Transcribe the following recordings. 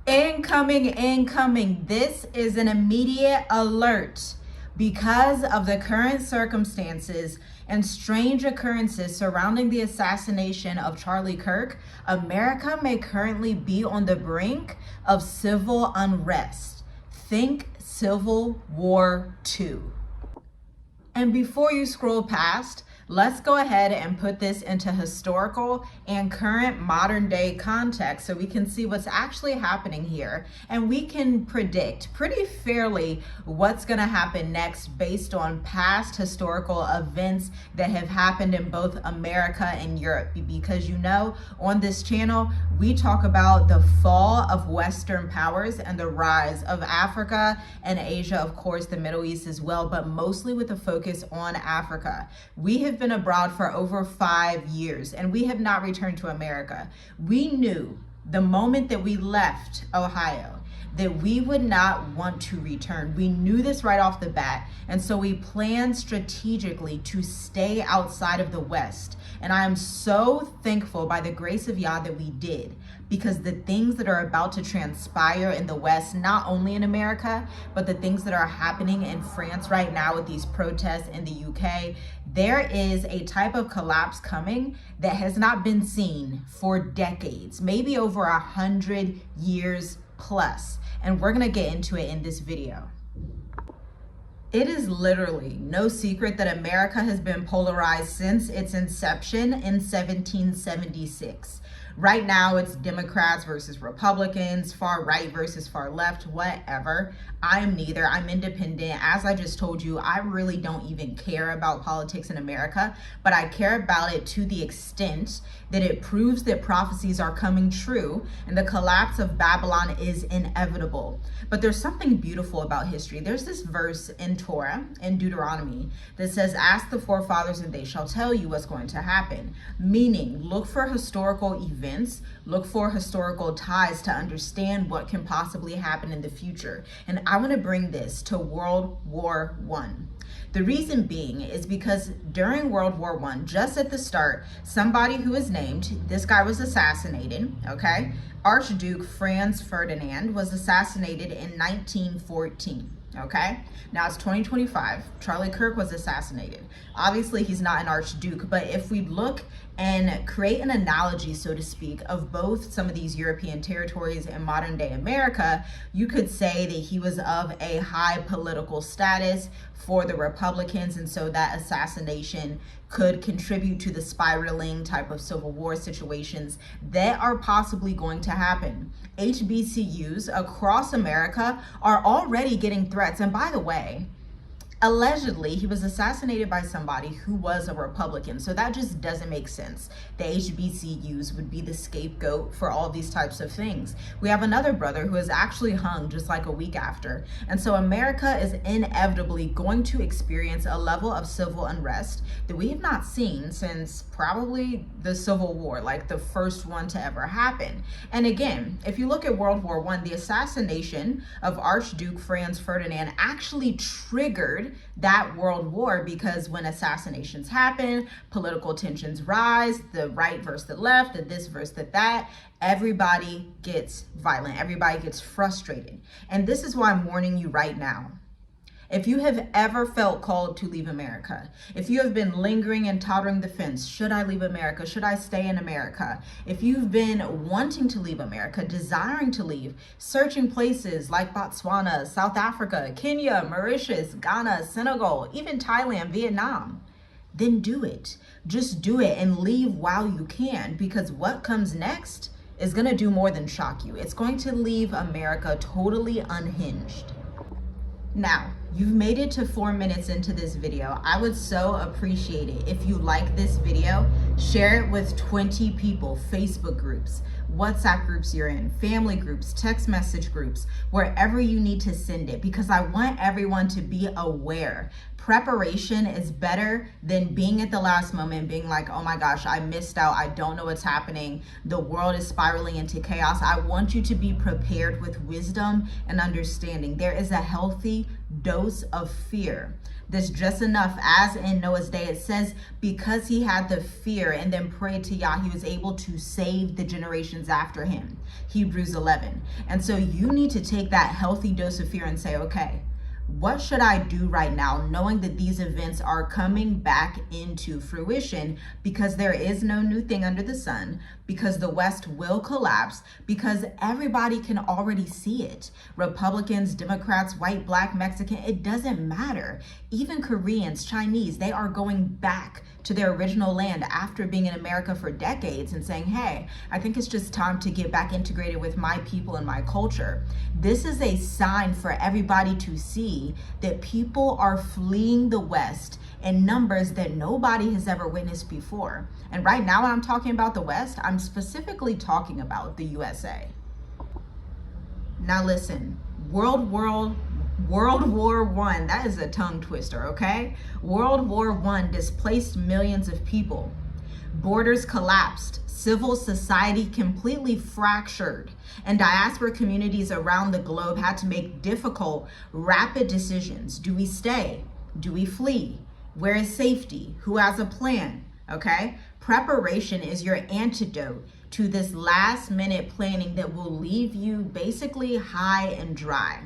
Incoming. This is an immediate alert. Because of the current circumstances and strange occurrences surrounding the assassination of Charlie Kirk, America may currently be on the brink of civil unrest. Think Civil War II. And before you scroll past, let's go ahead and put this into historical and current modern day context so we can see what's actually happening here. And we can predict pretty fairly what's going to happen next based on past historical events that have happened in both America and Europe. Because you know, on this channel, we talk about the fall of Western powers and the rise of Africa and Asia, of course, the Middle East as well, but mostly with a focus on Africa. We have been abroad for over 5 years and we have not returned to America. We knew the moment that we left Ohio that we would not want to return. We knew this right off the bat, and so we planned strategically to stay outside of the West. And I am so thankful by the grace of Yah that we did, because the things that are about to transpire in the West, not only in America, but the things that are happening in France right now with these protests in the UK, there is a type of collapse coming that has not been seen for decades, maybe over 100 years plus. And we're gonna get into it in this video. It is literally no secret that America has been polarized since its inception in 1776. Right now, it's Democrats versus Republicans, far right versus far left, whatever. I am neither. I'm independent. As I just told you, I really don't even care about politics in America, but I care about it to the extent that it proves that prophecies are coming true and the collapse of Babylon is inevitable. But there's something beautiful about history. There's this verse in Torah, in Deuteronomy, that says, "Ask the forefathers and they shall tell you what's going to happen." Meaning, look for historical events, look for historical ties to understand what can possibly happen in the future. And I want to bring this to World War I. The reason being is because during World War I, just at the start, somebody who is named, this guy was assassinated, okay? Archduke Franz Ferdinand was assassinated in 1914. Okay, now it's 2025. Charlie Kirk was assassinated. Obviously, he's not an archduke, but if we look and create an analogy, so to speak, of both some of these European territories and modern day America, you could say that he was of a high political status for the Republicans, and so that assassination could contribute to the spiraling type of civil war situations that are possibly going to happen. HBCUs across America are already getting threats. And by the way, allegedly, he was assassinated by somebody who was a Republican. So that just doesn't make sense. The HBCUs would be the scapegoat for all these types of things. We have another brother who is actually hung just like a week after. And so America is inevitably going to experience a level of civil unrest that we have not seen since probably the Civil War, like the first one to ever happen. And again, if you look at World War I, the assassination of Archduke Franz Ferdinand actually triggered that world war, because when assassinations happen, political tensions rise, the right versus the left, the this versus the that, everybody gets violent, everybody gets frustrated. And this is why I'm warning you right now. If you have ever felt called to leave America, if you have been lingering and tottering the fence, should I leave America? Should I stay in America? If you've been wanting to leave America, desiring to leave, searching places like Botswana, South Africa, Kenya, Mauritius, Ghana, Senegal, even Thailand, Vietnam, then do it. Just do it and leave while you can, because what comes next is going to do more than shock you. It's going to leave America totally unhinged. Now, you've made it to 4 minutes into this video. I would so appreciate it if you like this video, share it with 20 people, Facebook groups, WhatsApp groups you're in, family groups, text message groups, wherever you need to send it, because I want everyone to be aware. Preparation is better than being at the last moment, being like, oh my gosh, I missed out. I don't know what's happening. The world is spiraling into chaos. I want you to be prepared with wisdom and understanding. There is a healthy dose of fear. This just enough, as in Noah's day, it says, because he had the fear and then prayed to Yah, he was able to save the generations after him. Hebrews 11. And so you need to take that healthy dose of fear and say, okay, what should I do right now, knowing that these events are coming back into fruition, because there is no new thing under the sun, because the West will collapse, because everybody can already see it. Republicans, Democrats, white, black, Mexican, it doesn't matter. Even Koreans, Chinese, they are going back to their original land after being in America for decades and saying, hey, I think it's just time to get back integrated with my people and my culture. This is a sign for everybody to see that people are fleeing the West in numbers that nobody has ever witnessed before. And right now, when I'm talking about the West, I'm specifically talking about the USA. Now listen, World War I, that is a tongue twister, okay? World War I displaced millions of people. Borders collapsed, civil society completely fractured, and diaspora communities around the globe had to make difficult, rapid decisions. Do we stay? Do we flee? Where is safety? Who has a plan? Okay? Preparation is your antidote to this last minute planning that will leave you basically high and dry.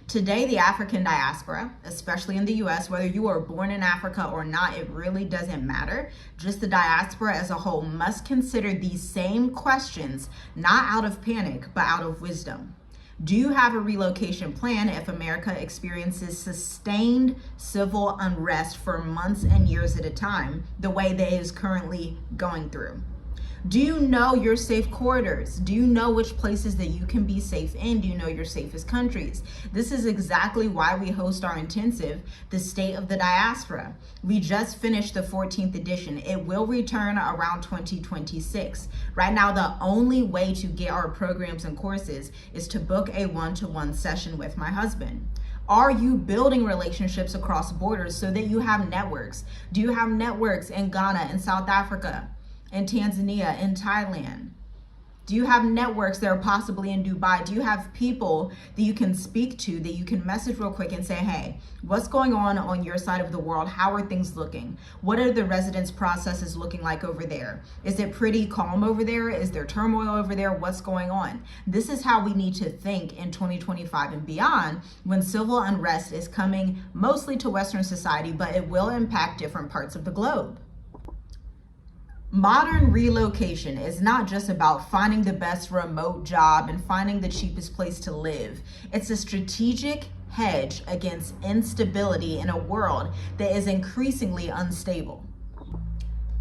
Today, the African diaspora, especially in the US, whether you are born in Africa or not, it really doesn't matter. Just the diaspora as a whole must consider these same questions, not out of panic, but out of wisdom. Do you have a relocation plan if America experiences sustained civil unrest for months and years at a time, the way that it is currently going through? Do you know your safe corridors? Do you know which places that you can be safe in? Do you know your safest countries? This is exactly why we host our intensive, The State of the Diaspora. We just finished the 14th edition. It will return around 2026. Right now, the only way to get our programs and courses is to book a one-to-one session with my husband. Are you building relationships across borders so that you have networks? Do you have networks in Ghana, in South Africa, in Tanzania, in Thailand? Do you have networks that are possibly in Dubai? Do you have people that you can speak to, that you can message real quick and say, hey, what's going on your side of the world? How are things looking? What are the residence processes looking like over there? Is it pretty calm over there? Is there turmoil over there? What's going on? This is how we need to think in 2025 and beyond, when civil unrest is coming mostly to Western society, but it will impact different parts of the globe. Modern relocation is not just about finding the best remote job and finding the cheapest place to live. It's a strategic hedge against instability in a world that is increasingly unstable.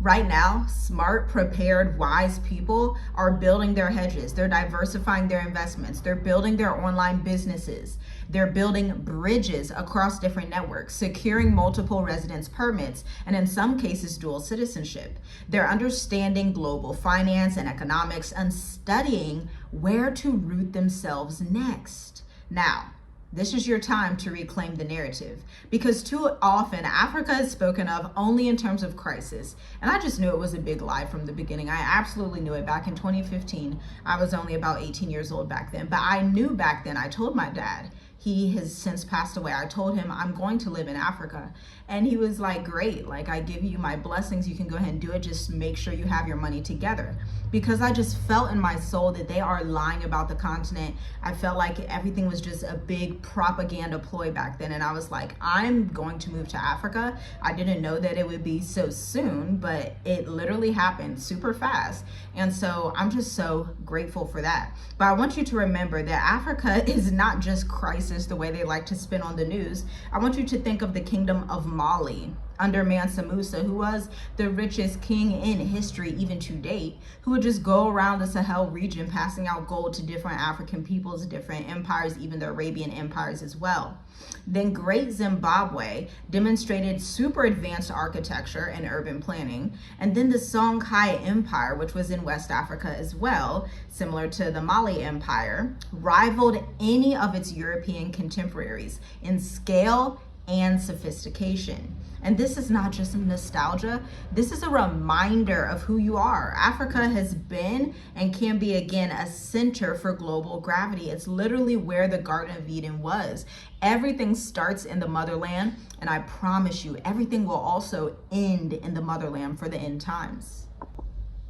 Right now, smart, prepared, wise people are building their hedges. They're diversifying their investments. They're building their online businesses. They're building bridges across different networks, securing multiple residence permits, and in some cases, dual citizenship. They're understanding global finance and economics and studying where to root themselves next. Now, this is your time to reclaim the narrative, because too often Africa is spoken of only in terms of crisis. And I just knew it was a big lie from the beginning. I absolutely knew it. Back in 2015, I was only about 18 years old back then, but I knew back then. I told my dad. He has since passed away. I told him I'm going to live in Africa. And he was like, great, like I give you my blessings. You can go ahead and do it. Just make sure you have your money together. Because I just felt in my soul that they are lying about the continent. I felt like everything was just a big propaganda ploy back then. And I was like, I'm going to move to Africa. I didn't know that it would be so soon, but it literally happened super fast. And so I'm just so grateful for that. But I want you to remember that Africa is not just crisis the way they like to spin on the news. I want you to think of the kingdom of Mali under Mansa Musa, who was the richest king in history even to date, who would just go around the Sahel region passing out gold to different African peoples, different empires, even the Arabian empires as well. Then Great Zimbabwe demonstrated super advanced architecture and urban planning. And then the Songhai Empire, which was in West Africa as well, similar to the Mali Empire, rivaled any of its European contemporaries in scale and sophistication. And this is not just nostalgia, this is a reminder of who you are. Africa has been and can be again a center for global gravity. It's literally where the Garden of Eden was. Everything starts in the motherland, and I promise you, everything will also end in the motherland for the end times.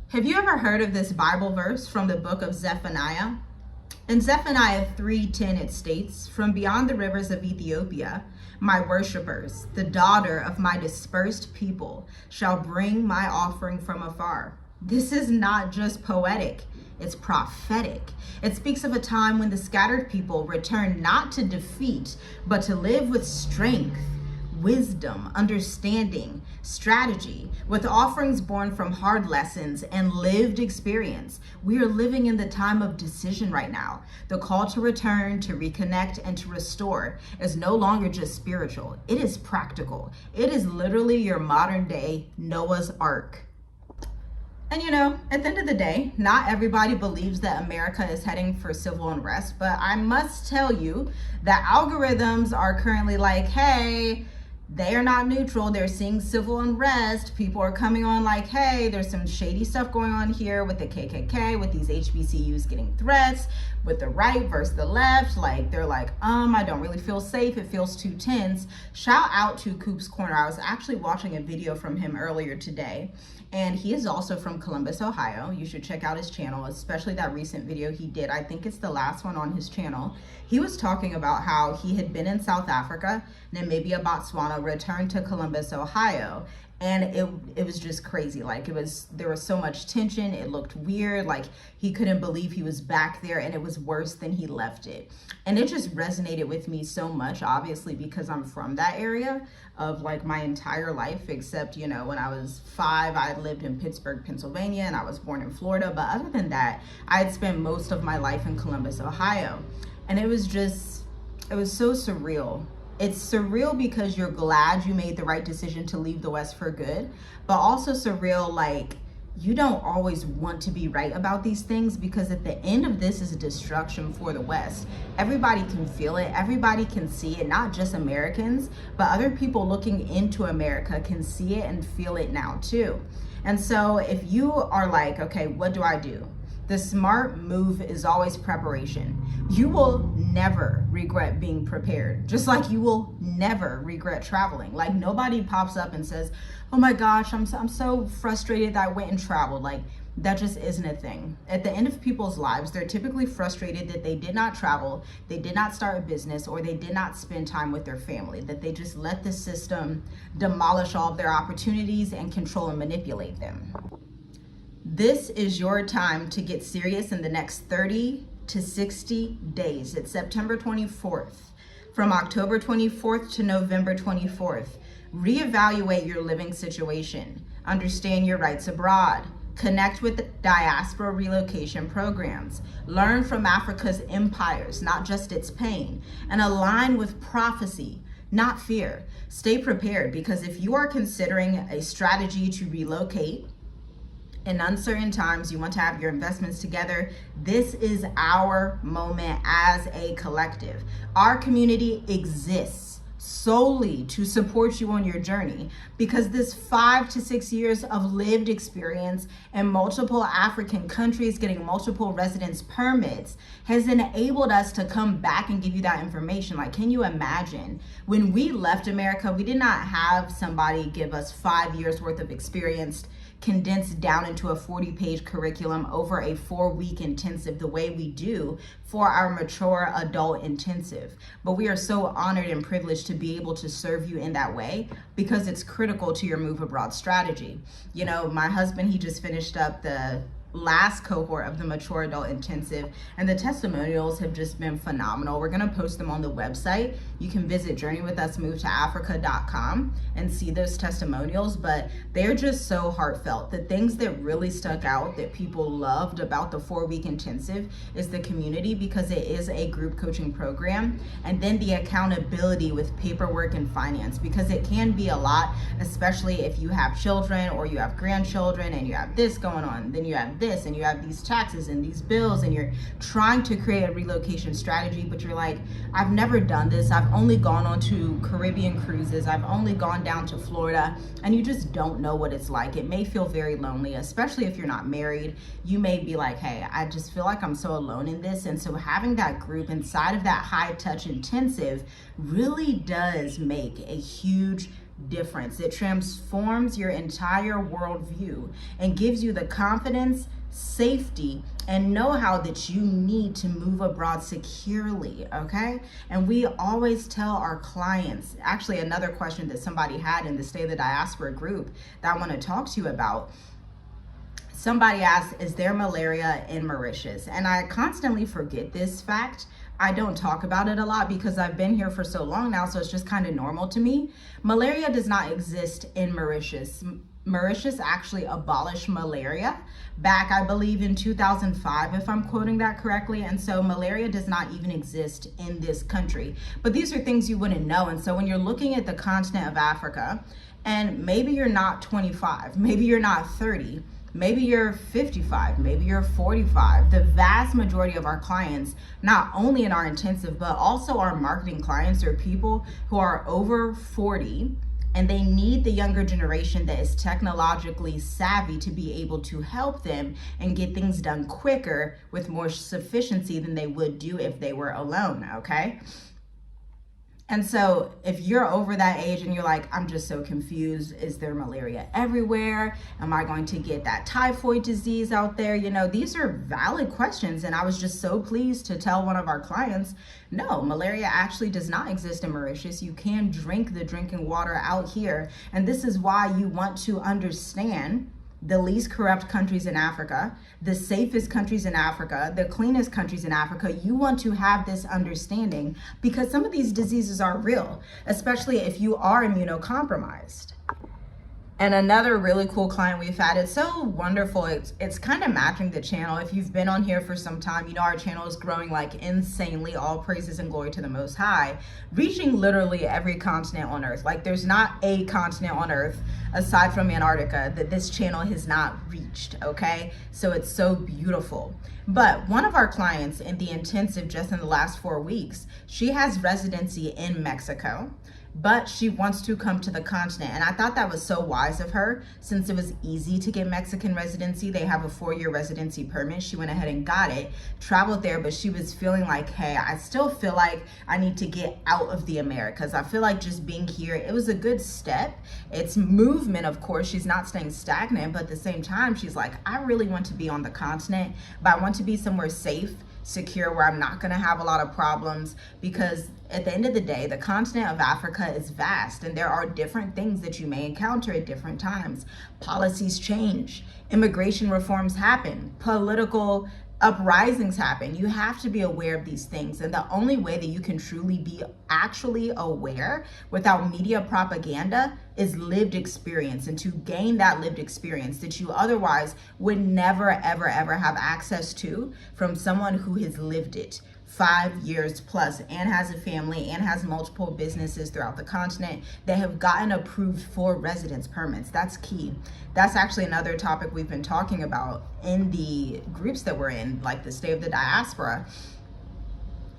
Have you ever heard of this Bible verse from the book of Zephaniah? In Zephaniah 3:10 it states, "From beyond the rivers of Ethiopia, my worshipers, the daughter of my dispersed people, shall bring my offering from afar." This is not just poetic, it's prophetic. It speaks of a time when the scattered people return not to defeat, but to live with strength, wisdom, understanding, strategy, with offerings born from hard lessons and lived experience. We are living in the time of decision right now. The call to return, to reconnect, and to restore is no longer just spiritual. It is practical. It is literally your modern day Noah's Ark. And you know, at the end of the day, not everybody believes that America is heading for civil unrest, but I must tell you that algorithms are currently like, hey, they are not neutral. They're seeing civil unrest. People are coming on like, hey, there's some shady stuff going on here with the KKK, with these HBCUs getting threats, with the right versus the left. Like, they're like, I don't really feel safe. It feels too tense. Shout out to Coop's Corner. I was actually watching a video from him earlier today, and he is also from Columbus, Ohio. You should check out his channel, especially that recent video he did. I think it's the last one on his channel. He was talking about how he had been in South Africa, Namibia, Botswana, returned to Columbus, Ohio, and it was just crazy. Like, there was so much tension. It looked weird. Like, he couldn't believe he was back there, and it was worse than he left it. And it just resonated with me so much, obviously, because I'm from that area of like my entire life, except, you know, when I was 5, I had lived in Pittsburgh, Pennsylvania, and I was born in Florida. But other than that, I had spent most of my life in Columbus, Ohio. And it was so surreal. It's surreal because you're glad you made the right decision to leave the West for good, but also surreal, like, you don't always want to be right about these things, because at the end of this is a destruction for the West. Everybody can feel it. Everybody can see it, not just Americans, but other people looking into America can see it and feel it now too. And so if you are like, okay, what do I do? The smart move is always preparation. You will never regret being prepared, just like you will never regret traveling. Like, nobody pops up and says, oh my gosh, I'm so frustrated that I went and traveled. Like, that just isn't a thing. At the end of people's lives, they're typically frustrated that they did not travel, they did not start a business, or they did not spend time with their family, that they just let the system demolish all of their opportunities and control and manipulate them. This is your time to get serious in the next 30 to 60 days. It's September 24th. From October 24th to November 24th, reevaluate your living situation, understand your rights abroad, connect with the diaspora relocation programs, learn from Africa's empires, not just its pain, and align with prophecy, not fear. Stay prepared, because if you are considering a strategy to relocate, in uncertain times, you want to have your investments together, this is our moment as a collective. Our community exists solely to support you on your journey, because this 5 to 6 years of lived experience in multiple African countries, getting multiple residence permits, has enabled us to come back and give you that information. Like, can you imagine when we left America, we did not have somebody give us 5 years worth of experience condensed down into a 40-page curriculum over a 4-week intensive, the way we do for our mature adult intensive. But we are so honored and privileged to be able to serve you in that way, because it's critical to your move abroad strategy. You know, my husband, he just finished up the last cohort of the mature adult intensive, and the testimonials have just been phenomenal. We're going to post them on the website. You can visit journeywithusmovetoafrica.com and see those testimonials, but they're just so heartfelt. The things that really stuck out that people loved about the 4-week intensive is the community, because it is a group coaching program, and then the accountability with paperwork and finance, because it can be a lot, especially if you have children or you have grandchildren and you have this going on, then you have have this and you have these taxes and these bills, and you're trying to create a relocation strategy, but you're like, I've never done this. I've only gone on to Caribbean cruises. I've only gone down to Florida, and you just don't know what it's like. It may feel very lonely, especially if you're not married. You may be like, hey, I just feel like I'm so alone in this. And so having that group inside of that high touch intensive really does make a huge difference. It transforms your entire worldview and gives you the confidence, safety, and know-how that you need to move abroad securely, okay? And we always tell our clients, actually another question that somebody had in the State of the Diaspora group that I want to talk to you about. Somebody asked, is there malaria in Mauritius? And I constantly forget this fact. I don't talk about it a lot because I've been here for so long now, so it's just kind of normal to me. Malaria does not exist in Mauritius. Mauritius actually abolished malaria back, I believe, in 2005, if I'm quoting that correctly. And so malaria does not even exist in this country. But these are things you wouldn't know. And so when you're looking at the continent of Africa, and maybe you're not 25, maybe you're not 30, maybe you're 55, maybe you're 45. The vast majority of our clients, not only in our intensive, but also our marketing clients, are people who are over 40, and they need the younger generation that is technologically savvy to be able to help them and get things done quicker with more sufficiency than they would do if they were alone, okay? And so if you're over that age and you're like, I'm just so confused, is there malaria everywhere? Am I going to get that typhoid disease out there? You know, these are valid questions. And I was just so pleased to tell one of our clients, no, malaria actually does not exist in Mauritius. You can drink the drinking water out here. And this is why you want to understand the least corrupt countries in Africa, the safest countries in Africa, the cleanest countries in Africa. You want to have this understanding because some of these diseases are real, especially if you are immunocompromised. And another really cool client we've had, it's so wonderful. It's kind of matching the channel. If you've been on here for some time, you know our channel is growing like insanely. All praises and glory to the Most High, reaching literally every continent on Earth. Like there's not a continent on Earth aside from Antarctica that this channel has not reached, okay? So it's so beautiful. But one of our clients in the intensive just in the last 4 weeks, she has residency in Mexico, but she wants to come to the continent. And I thought that was so wise of her, since it was easy to get Mexican residency. They have a 4-year residency permit. She went ahead and got it, traveled there, but she was feeling like, hey, I still feel like I need to get out of the Americas. I feel like just being here, it was a good step. It's movement, of course. She's not staying stagnant, but at the same time, she's like, I really want to be on the continent, but I want to be somewhere safe, secure, where I'm not going to have a lot of problems, because at the end of the day, the continent of Africa is vast and there are different things that you may encounter at different times. Policies change, immigration reforms happen, political uprisings happen. You have to be aware of these things. And the only way that you can truly be actually aware without media propaganda is lived experience, and to gain that lived experience that you otherwise would never, ever, ever have access to from someone who has lived it 5 years plus and has a family and has multiple businesses throughout the continent that have gotten approved for residence permits. That's key. That's actually another topic we've been talking about in the groups that we're in, like the State of the Diaspora,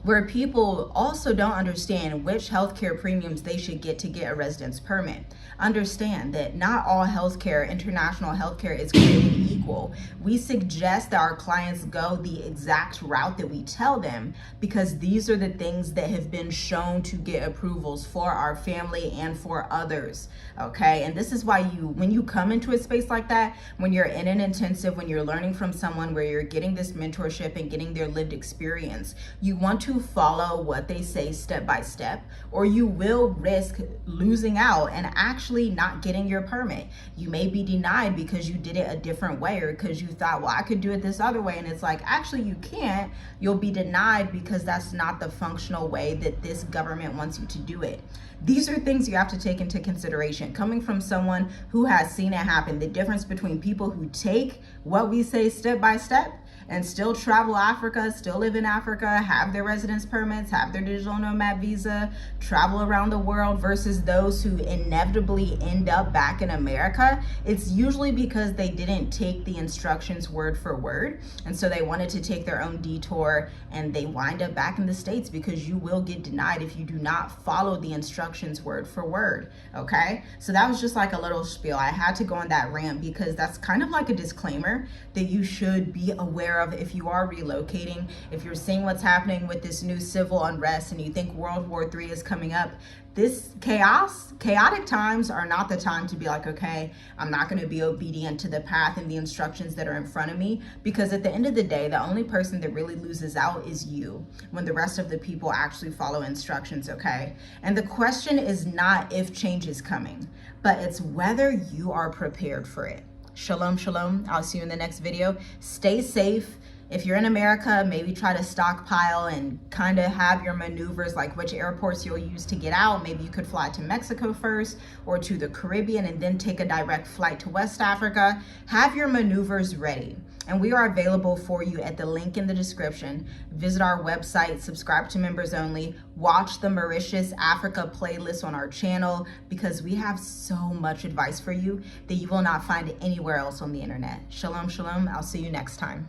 where people also don't understand which healthcare premiums they should get to get a residence permit. Understand that not all healthcare, international healthcare, is created equal. We suggest that our clients go the exact route that we tell them, because these are the things that have been shown to get approvals for our family and for others, okay? And this is why when you come into a space like that, when you're in an intensive, when you're learning from someone where you're getting this mentorship and getting their lived experience, you want to follow what they say step by step, or you will risk losing out and actually not getting your permit. You may be denied because you did it a different way, or because you thought, well, I could do it this other way, and it's like, actually you can't. You'll be denied because that's not the functional way that this government wants you to do it. These are things you have to take into consideration. Coming from someone who has seen it happen, the difference between people who take what we say step by step and still travel Africa, still live in Africa, have their residence permits, have their digital nomad visa, travel around the world, versus those who inevitably end up back in America, it's usually because they didn't take the instructions word for word. And so they wanted to take their own detour, and they wind up back in the States, because you will get denied if you do not follow the instructions word for word. Okay, so that was just like a little spiel. I had to go on that rant because that's kind of like a disclaimer that you should be aware of if you are relocating. If you're seeing what's happening with this new civil unrest and you think World War III is coming up, this chaotic times are not the time to be like, okay, I'm not going to be obedient to the path and the instructions that are in front of me, because at the end of the day, the only person that really loses out is you when the rest of the people actually follow instructions. Okay, and the question is not if change is coming, but it's whether you are prepared for it. Shalom, shalom. I'll see you in the next video. Stay safe. If you're in America, maybe try to stockpile and kind of have your maneuvers, like which airports you'll use to get out. Maybe you could fly to Mexico first, or to the Caribbean, and then take a direct flight to West Africa. Have your maneuvers ready. And we are available for you at the link in the description. Visit our website, subscribe to members only, watch the Mauritius Africa playlist on our channel, because we have so much advice for you that you will not find anywhere else on the internet. Shalom, shalom. I'll see you next time.